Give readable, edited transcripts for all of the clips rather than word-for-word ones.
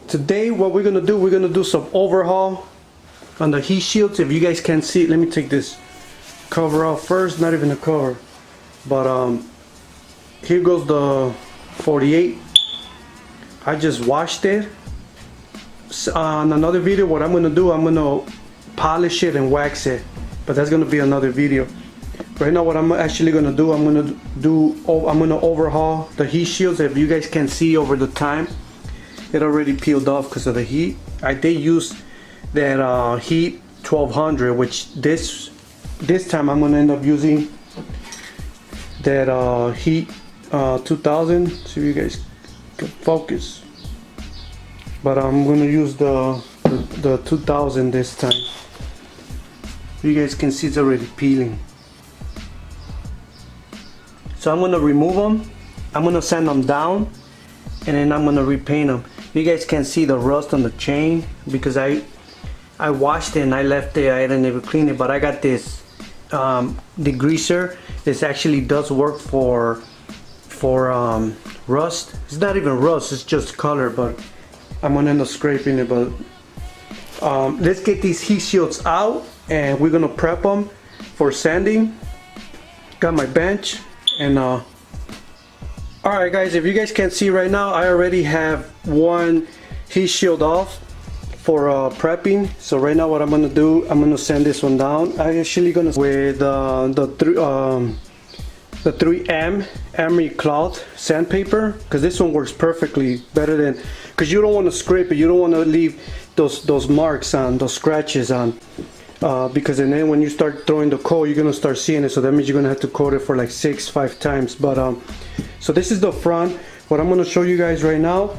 Today what we're gonna do some overhaul on the heat shields. If you guys can't see, let me take this cover off first. Not even a cover, but here goes the 48. I just washed it. On another video, what I'm gonna do, I'm gonna polish it and wax it, but that's gonna be another video. Right now, what I'm actually gonna do, I'm gonna overhaul the heat shields. If you guys can see over the time, it already peeled off because of the heat. I did use that heat 1200, which this time I'm gonna end up using that heat 2000. So you guys can focus. But I'm gonna use the 2000 this time. You guys can see it's already peeling. So I'm gonna remove them. I'm gonna sand them down, and then I'm gonna repaint them. You guys can see the rust on the chain because I washed it and I left it. I didn't even clean it, but I got this degreaser. This actually does work for rust. It's not even rust, it's just color, but I'm gonna end up scraping it. But let's get these heat shields out and we're gonna prep them for sanding. Got my bench and alright guys, if you guys can see right now, I already have one heat shield off for prepping. So right now what I'm gonna do, I'm gonna sand this one down. I actually gonna with the 3M emery cloth sandpaper, because this one works perfectly better than, because you don't want to scrape it, you don't want to leave those marks on, those scratches on, because and then when you start throwing the coat, you're gonna start seeing it. So that means you're gonna have to coat it for like 5 times. But so this is the front. What I'm gonna show you guys right now,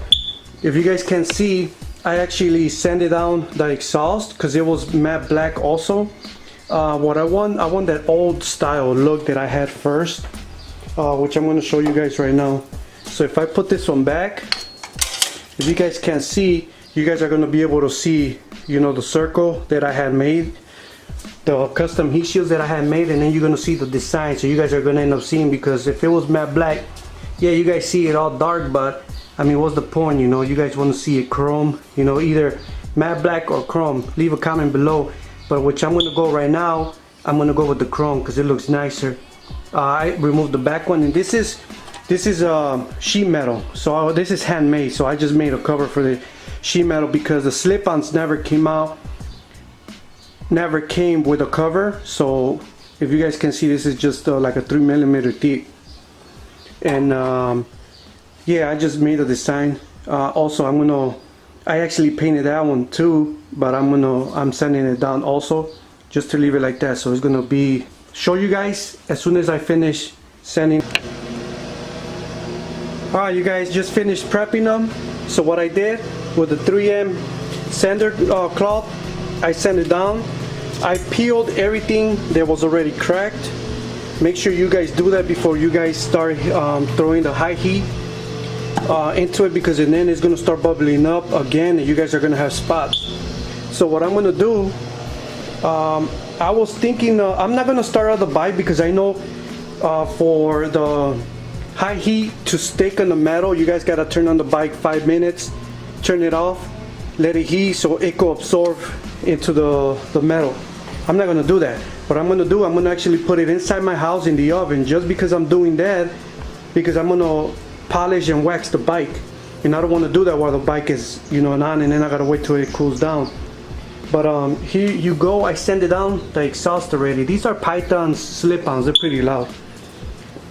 if you guys can see, I actually sanded down the exhaust because it was matte black also. What I want that old style look that I had first, which I'm going to show you guys right now. So if I put this one back, if you guys can't see, you guys are going to be able to see, you know, the circle that I had made, the custom heat shields that I had made, and then you're going to see the design. So you guys are going to end up seeing, because if it was matte black, yeah, you guys see it all dark, but I mean, what's the point? You know, you guys want to see it chrome, you know, either matte black or chrome. Leave a comment below. But which I'm gonna go right now, I'm gonna go with the chrome because it looks nicer. I removed the back one, and this is sheet metal. So this is handmade. So I just made a cover for the sheet metal because the slip-ons never came with a cover. So if you guys can see, this is just like a 3mm thick. And yeah, I just made a design. Also, I actually painted that one too, but I'm sanding it down also, just to leave it like that. So it's gonna be, show you guys as soon as I finish sanding. Alright, you guys, just finished prepping them. So what I did with the 3M sander cloth, I sanded down. I peeled everything that was already cracked. Make sure you guys do that before you guys start throwing the high heat into it, because and then it's going to start bubbling up again and you guys are going to have spots. So what I'm going to do, I was thinking I'm not going to start out the bike, because I know for the high heat to stick on the metal, you guys got to turn on the bike 5 minutes, turn it off, let it heat so it can absorb into the metal. I'm not going to do that. What I'm going to do, I'm going to actually put it inside my house in the oven, just because I'm doing that, because I'm going to polish and wax the bike, and I don't want to do that while the bike is, you know, on, and then I gotta wait till it cools down. But here you go, I sanded down the exhaust already. These are Python slip-ons, they're pretty loud.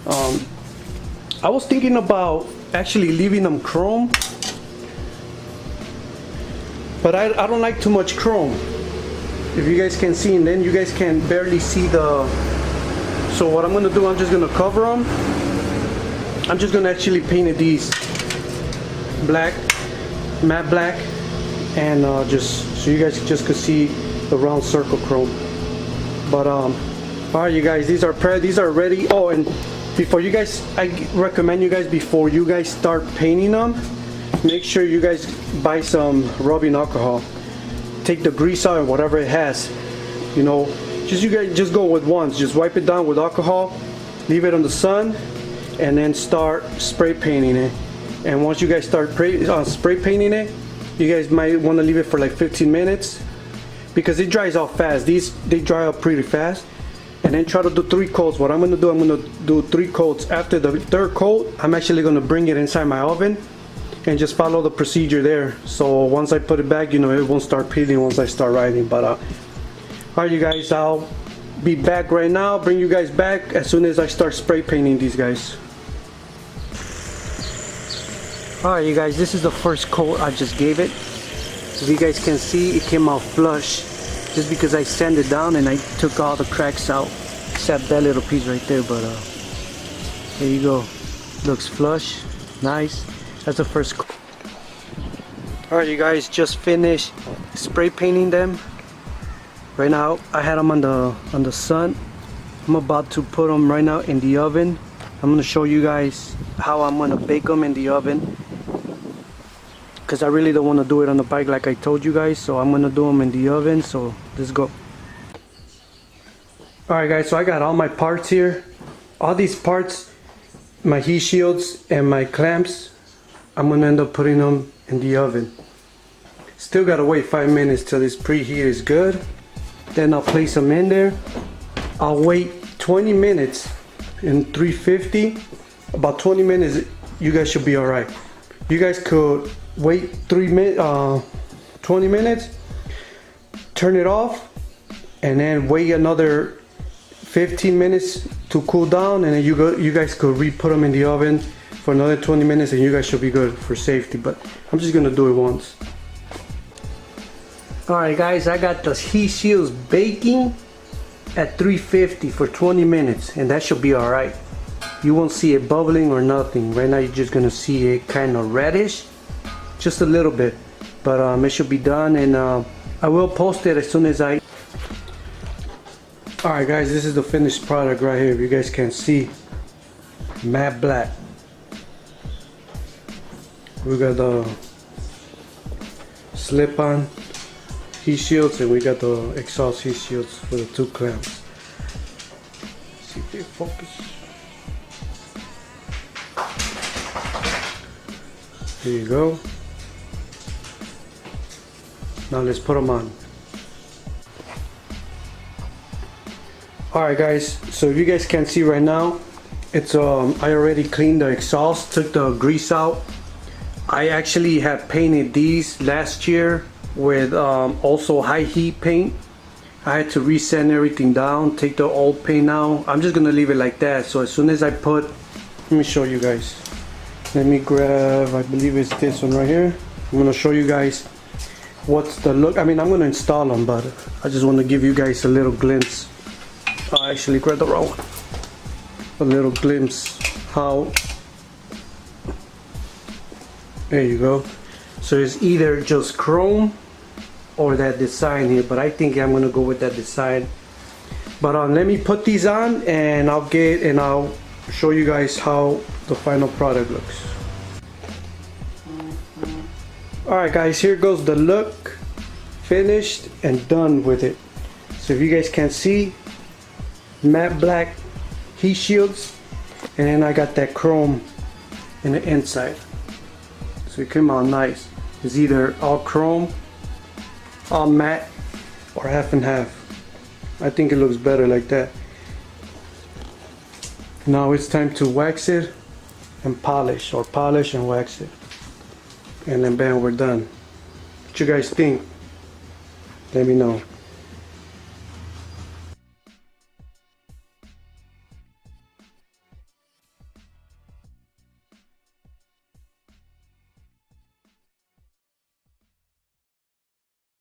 I was thinking about actually leaving them chrome, but I don't like too much chrome. If you guys can see, and then you guys can barely see the, so what I'm gonna do, I'm just gonna cover them. I'm just gonna actually paint these black, matte black, and just so you guys just could see the round circle chrome. But alright, you guys, these are ready. Oh, and before you guys, I recommend you guys, before you guys start painting them, make sure you guys buy some rubbing alcohol. Take the grease out and whatever it has, you know, you guys just go with once. Just wipe it down with alcohol, leave it on the sun, and then start spray painting it. And once you guys start spray painting it, You guys might want to leave it for like 15 minutes because it dries out fast. These, they dry out pretty fast. And then try to do 3 coats. What I'm going to do, I'm going to do 3 coats. After the 3rd coat, I'm actually going to bring it inside my oven and just follow the procedure there. So once I put it back, you know, it won't start peeling once I start writing. But alright, you guys, I'll be back right now. Bring you guys back as soon as I start spray painting these guys. Alright, you guys, this is the first coat I just gave it. If you guys can see, it came out flush just because I sanded down and I took all the cracks out except that little piece right there. But there you go, looks flush, nice. That's the first coat. Alright, you guys, just finished spray painting them. Right now I had them on the sun. I'm about to put them right now in the oven. I'm gonna show you guys how I'm gonna bake them in the oven, because I really don't want to do it on the bike like I told you guys. So I'm gonna do them in the oven. So let's go. Alright guys, so I got all my parts here. All these parts, my heat shields and my clamps, I'm gonna end up putting them in the oven. Still gotta wait 5 minutes till this preheat is good. Then I'll place them in there. I'll wait 20 minutes in 350. About 20 minutes, you guys should be alright. You guys could wait 20 minutes, turn it off, and then wait another 15 minutes to cool down, and then you guys could re-put them in the oven for another 20 minutes, and you guys should be good for safety. But I'm just gonna do it once. Alright guys, I got the heat shields baking at 350 for 20 minutes, and that should be alright. You won't see it bubbling or nothing. Right now you're just gonna see it kind of reddish, just a little bit, but it should be done, and I will post it as soon as I... Alright guys, this is the finished product right here. If you guys can see, matte black. We got the slip-on heat shields, and we got the exhaust heat shields for the 2 clamps. See if they focus. There you go. Now let's put them on. Alright guys, so if you guys can see right now, it's I already cleaned the exhaust, took the grease out. I actually had painted these last year with also high heat paint. I had to resand everything down, take the old paint out. I'm just gonna leave it like that. So as soon as I put, let me show you guys. Let me grab, I believe it's this one right here. I'm gonna show you guys what's the look. I mean, I'm gonna install them, but I just want to give you guys a little glimpse. I actually grabbed the wrong one. A little glimpse how. There you go. So it's either just chrome or that design here, but I think I'm gonna go with that design. But let me put these on, and I'll show you guys how the final product looks. Alright guys, here goes the look, finished and done with it. So if you guys can see, matte black heat shields, and then I got that chrome in the inside. So it came out nice. It's either all chrome, all matte, or half and half. I think it looks better like that. Now it's time to wax it and polish, or polish and wax it. And then bam, we're done. What you guys think? Let me know.